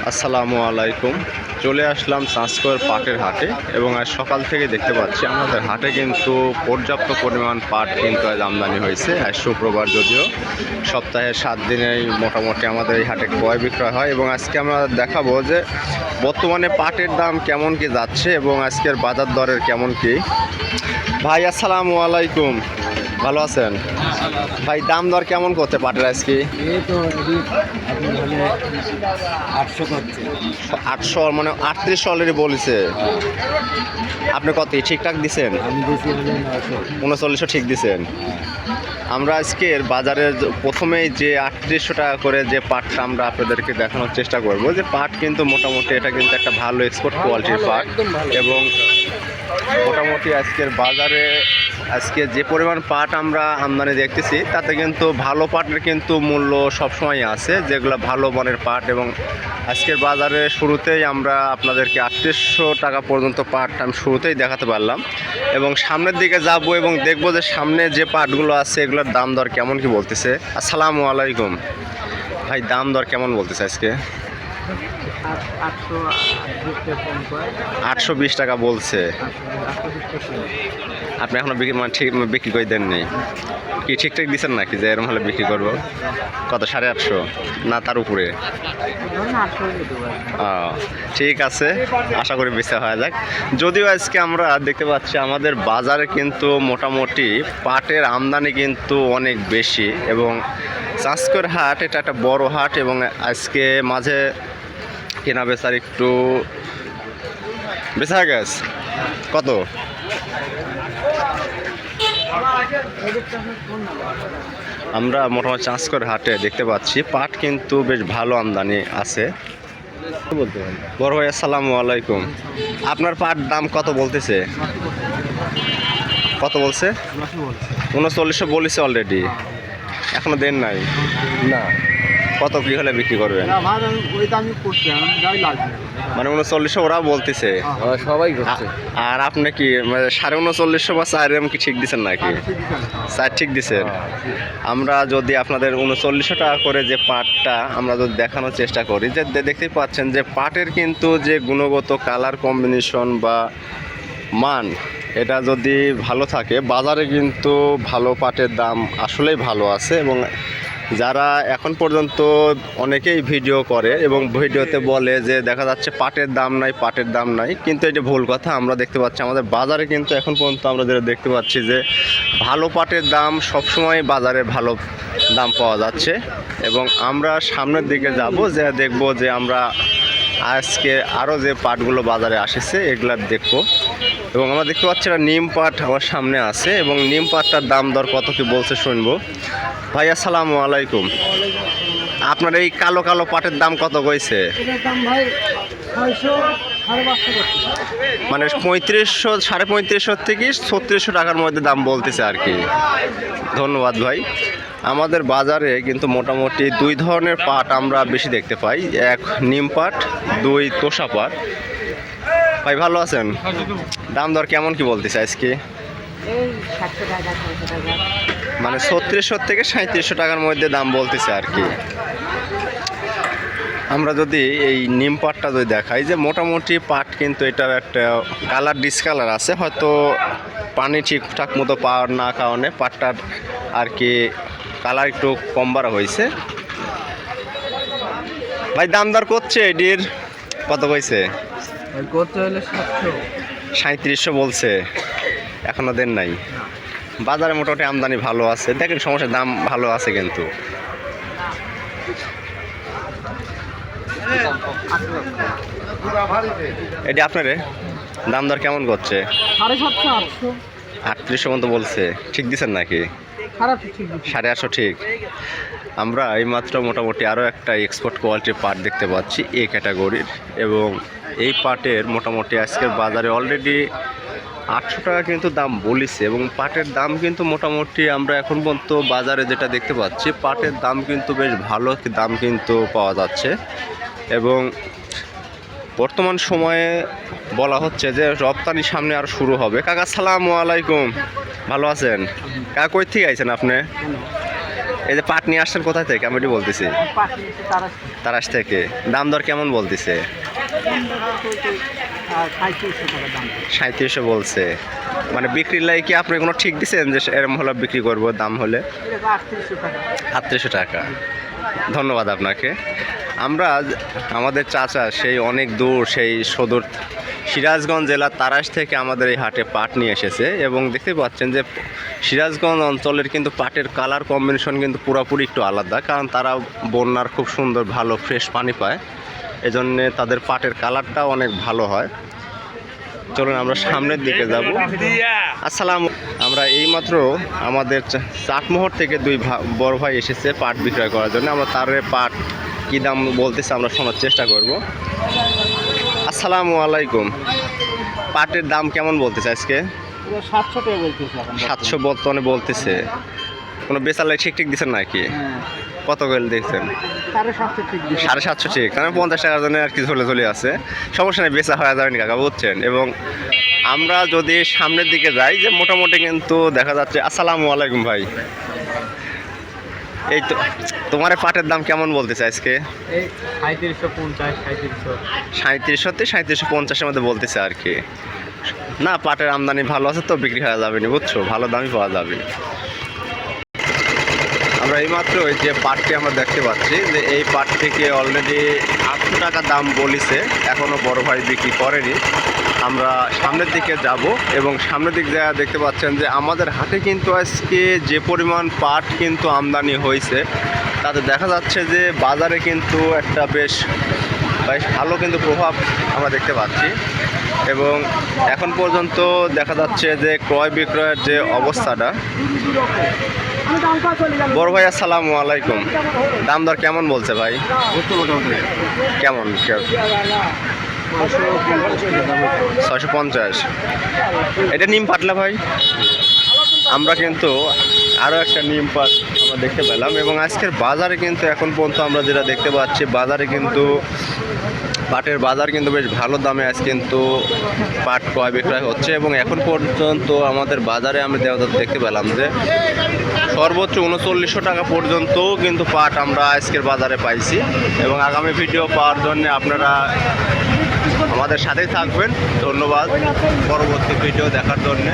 আসসালামু আলাইকুম। চলে আসলাম চাঁচকর পাটের হাটে এবং আজ সকাল থেকে দেখতে পাচ্ছি আমাদের হাটে কিন্তু পর্যাপ্ত পরিমাণ পাট কিন্তু আজ আমদানি হয়েছে। আজ শুক্রবার, যদিও সপ্তাহে 7 দিনেই মোটামুটি আমাদের এই হাটে ক্রয় বিক্রয় হয় এবং আজকে আমরা দেখাবো যে বর্তমানে পাটের দাম কেমন কি যাচ্ছে এবং আজকের বাজার দরের কেমন কি। ভাই আসসালামু আলাইকুম, ভালো আছেন? ভাই দাম দর কেমন করতে পাটের আজকে? এই তো 800 করছে। 800 মানে 38 অলরেডি বলেছে। আপনি কত ঠিকঠাক দিছেন? আমি দিছি 3900 ঠিক দিছেন। আমরা আজকের বাজারের প্রথমেই যে 3800 টাকা করে যে পাটটা আমরা আপনাদেরকে দেখানোর চেষ্টা করব, যে পাট কিন্তু মোটামুটি এটা কিন্তু একটা ভালো এক্সপোর্ট কোয়ালিটির পাট এবং মোটামুটি আজকের বাজারে আজকে যে পরিমাণ পাট আমরা আমদানি দেখতেছি তাতে কিন্তু ভালো পাটের কিন্তু মূল্য সবসময় আছে, যেগুলো ভালো মানের পাট। এবং আজকের বাজারে শুরুতেই আমরা আপনাদেরকে 3800 টাকা পর্যন্ত পাট আমি শুরুতেই দেখাতে পারলাম এবং সামনের দিকে যাব এবং দেখব যে সামনে যে পাটগুলো আছে এগুলোর দাম দর কেমন কি বলতেছে। আসসালামু আলাইকুম ভাই, দাম দর কেমন বলতেছে আজকে? 820 টাকা বলছে। আপনি এখনো ঠিক বিক্রি করে দেননি কি? ঠিকঠাক দিচ্ছেন নাকি যে এরকম হলে বিক্রি করবো? কত, 850 না তার উপরে? ঠিক আছে, আশা করি বেচা হয়ে যাক। যদিও আজকে আমরা দেখতে পাচ্ছি আমাদের বাজারে কিন্তু মোটামুটি পাটের আমদানি কিন্তু অনেক বেশি এবং চাঁচকর হাট এটা একটা বড় হাট এবং আজকে মাঝে কেনা বেচার একটু বেচা গেছে। কত? আমরা মোটামুটি চাঁচকর হাটে দেখতে পাচ্ছি পাট কিন্তু বেশ ভালো আমদানি আছে। বড় ভাই আসসালামু আলাইকুম, আপনার পাট দাম কত বলতেছে? কত বলছে? 3900 বলেছে অলরেডি, এখনো দেন নাই? না। কত কি হলে বিক্রি করবেন? মানে 3900 ওরা বলতেছে, সবাই করছে। আর আপনি কি 3950 বা 4 কি ঠিক দিচ্ছেন নাকি? 4 ঠিক দিচ্ছেন। আমরা যদি আপনাদের 3900 টাকা করে যে পাটটা আমরা যদি দেখানোর চেষ্টা করি, যে দেখতেই পাচ্ছেন যে পাটের কিন্তু যে গুণগত কালার কম্বিনেশন বা মান, এটা যদি ভালো থাকে বাজারে কিন্তু ভালো পাটের দাম আসলেই ভালো আছে। এবং যারা এখন পর্যন্ত অনেকেই ভিডিও করে এবং ভিডিওতে বলে যে দেখা যাচ্ছে পাটের দাম নাই, পাটের দাম নাই, কিন্তু এটা ভুল কথা। আমরা দেখতে পাচ্ছি আমাদের বাজারে কিন্তু এখন পর্যন্ত আমরা যেটা দেখতে পাচ্ছি যে ভালো পাটের দাম সবসময় বাজারে ভালো দাম পাওয়া যাচ্ছে এবং আমরা সামনের দিকে যাব, যে দেখব যে আমরা আজকে আরও যে পাটগুলো বাজারে আসছে এগুলা দেখব। এবং আমরা দেখতে পাচ্ছি একটা নিম পাট আমার সামনে আছে এবং নিম পাটটার দাম দর কত কি বলছে শুনবো। ভাই আসসালামু আলাইকুম, আপনার এই কালো কালো পাটের দাম কত কইছে? মানে 3500, 3550 থেকে 3600 টাকার মধ্যে দাম বলতেছে আর কি। ধন্যবাদ ভাই। আমাদের বাজারে কিন্তু মোটামুটি 2 ধরনের পাট আমরা বেশি দেখতে পাই, এক নিম পাট, 2 তোষা পাট। ভাই ভালো আছেন? দাম দর কেমন কি বলতেছে আজকে? মানে 3600 থেকে 3700 টাকার মধ্যে দাম বলতেছে আর কি। আমরা যদি এই নিম পাটটা যদি দেখাই, যে মোটামুটি পাট কিন্তু এটার একটা কালার ডিসকালার আছে, হয়তো পানি ঠিকঠাক মতো পাওয়ার না কারণে পাটটার আর কি কালার একটু কম বাড়া হয়েছে। ভাই দাম দর করছে এটির কত কইছে? 3700 বলছে, এখনো দেন নাই। বাজারে মোটামুটি আমদানি ভালো আছে, দেখেন সমস্যা, দাম ভালো আছে কিন্তু। এটি আপনারে দাম দর কেমন করছে? 3800 মতো বলছে, ঠিক দিচ্ছেন নাকি? 850 ঠিক। আমরা এইমাত্র মোটামুটি আরও একটা এক্সপোর্ট কোয়ালিটির পাট দেখতে পাচ্ছি এ ক্যাটাগরির এবং এই পাটের মোটামুটি আজকের বাজারে অলরেডি 800 টাকা কিন্তু দাম বলিছে এবং পাটের দাম কিন্তু মোটামুটি আমরা এখন পর্যন্ত বাজারে যেটা দেখতে পাচ্ছি পাটের দাম কিন্তু বেশ ভালো দাম কিন্তু পাওয়া যাচ্ছে। এবং বর্তমান সময়ে বলা হচ্ছে যে রপ্তানি সামনে আর শুরু হবে। কাকা আসসালামু আলাইকুম, ভালো আছেন? কাকা কই থেকে আইছেন আপনি? এই যে পাট নিয়ে আসছেন কোথায় থেকে আমি একটু বলতেছি তারাশ থেকে দাম দর কেমন বলতেছে 3700 বলছে মানে বিক্রির লাগে কি আপনি কোনো ঠিক দিচ্ছেন যে এরকম হলে বিক্রি করবো দাম হলে 3800 টাকা ধন্যবাদ আপনাকে আমরা আমাদের চাচা সেই অনেক দূর সেই সদর সিরাজগঞ্জ জেলার তারাশ থেকে আমাদের এই হাটে পাট নিয়ে এসেছে এবং দেখতে পাচ্ছেন যে সিরাজগঞ্জ অঞ্চলের কিন্তু পাটের কালার কম্বিনেশন কিন্তু পুরোপুরি একটু আলাদা কারণ তারা বন্যার খুব সুন্দর ভালো ফ্রেশ পানি পায় এজন্যে তাদের পাটের কালারটা অনেক ভালো হয় চলুন আমরা সামনের দিকে যাব আসসালাম আমরা এইমাত্র আমাদের চাটমোহর থেকে দুই বড় ভাই এসেছে পাট বিক্রয় করার জন্য আমরা তার পাট কী দাম বলতেছে আমরা শোনার চেষ্টা করব আসসালামু আলাইকুম পাটের দাম কেমন বলতেছে আজকে 700 বর্তমানে বলতেছে কোনো বেচালে ঠিক ঠিক দিচ্ছেন নাকি কত করে দেখছেন 750 ঠিক কারণ 50 টাকার জন্য আর কি চলে আছে সমস্যা নেই বেচা হয়ে যাবেন কাকা বুঝছেন এবং আমরা যদি সামনের দিকে যাই যে মোটামুটি কিন্তু দেখা যাচ্ছে আসসালামু আলাইকুম ভাই এই তো তোমার পাটের দাম কেমন বলতেছে আজকে 3750 মধ্যে বলতেছে আর কি না পাটের আমদানি ভালো আছে তো বিক্রি হয়ে যাবে না বুঝছো ভালো দামই পাওয়া যাবে আমরা এইমাত্র ওই যে পাটটি আমরা দেখতে পাচ্ছি যে এই পাট থেকে অলরেডি 800 টাকা দাম বলিছে এখনও বড় ভাই বিক্রি করেনি আমরা সামনের দিকে যাব এবং সামনের দিক যা দেখতে পাচ্ছেন যে আমাদের হাটে কিন্তু আজকে যে পরিমাণ পাট কিন্তু আমদানি হয়েছে তাতে দেখা যাচ্ছে যে বাজারে কিন্তু একটা বেশ ভালো কিন্তু প্রভাব আমরা দেখতে পাচ্ছি এবং এখন পর্যন্ত দেখা যাচ্ছে যে ক্রয় বিক্রয়ের যে অবস্থাটা বড় ভাই আসসালামু আলাইকুম দাম দর কেমন বলছে ভাই কেমন 650 এটা নিম পাটলা ভাই আমরা কিন্তু আরও একটা নিম পাট আমরা দেখতে পেলাম এবং আজকের বাজারে কিন্তু এখন পর্যন্ত আমরা যেটা দেখতে পাচ্ছি বাজারে কিন্তু পাটের বাজার কিন্তু বেশ ভালো দামে আজ কিন্তু পাট ক্রয় বিক্রয় হচ্ছে এবং এখন পর্যন্ত আমাদের বাজারে আমি দেখতে পেলাম যে সর্বোচ্চ 3900 টাকা পর্যন্ত কিন্তু পাট আমরা আজকের বাজারে পাইছি এবং আগামী ভিডিও পাওয়ার জন্য আপনারা আমাদের সাথেই থাকবেন ধন্যবাদ পরবর্তী ভিডিও দেখার জন্য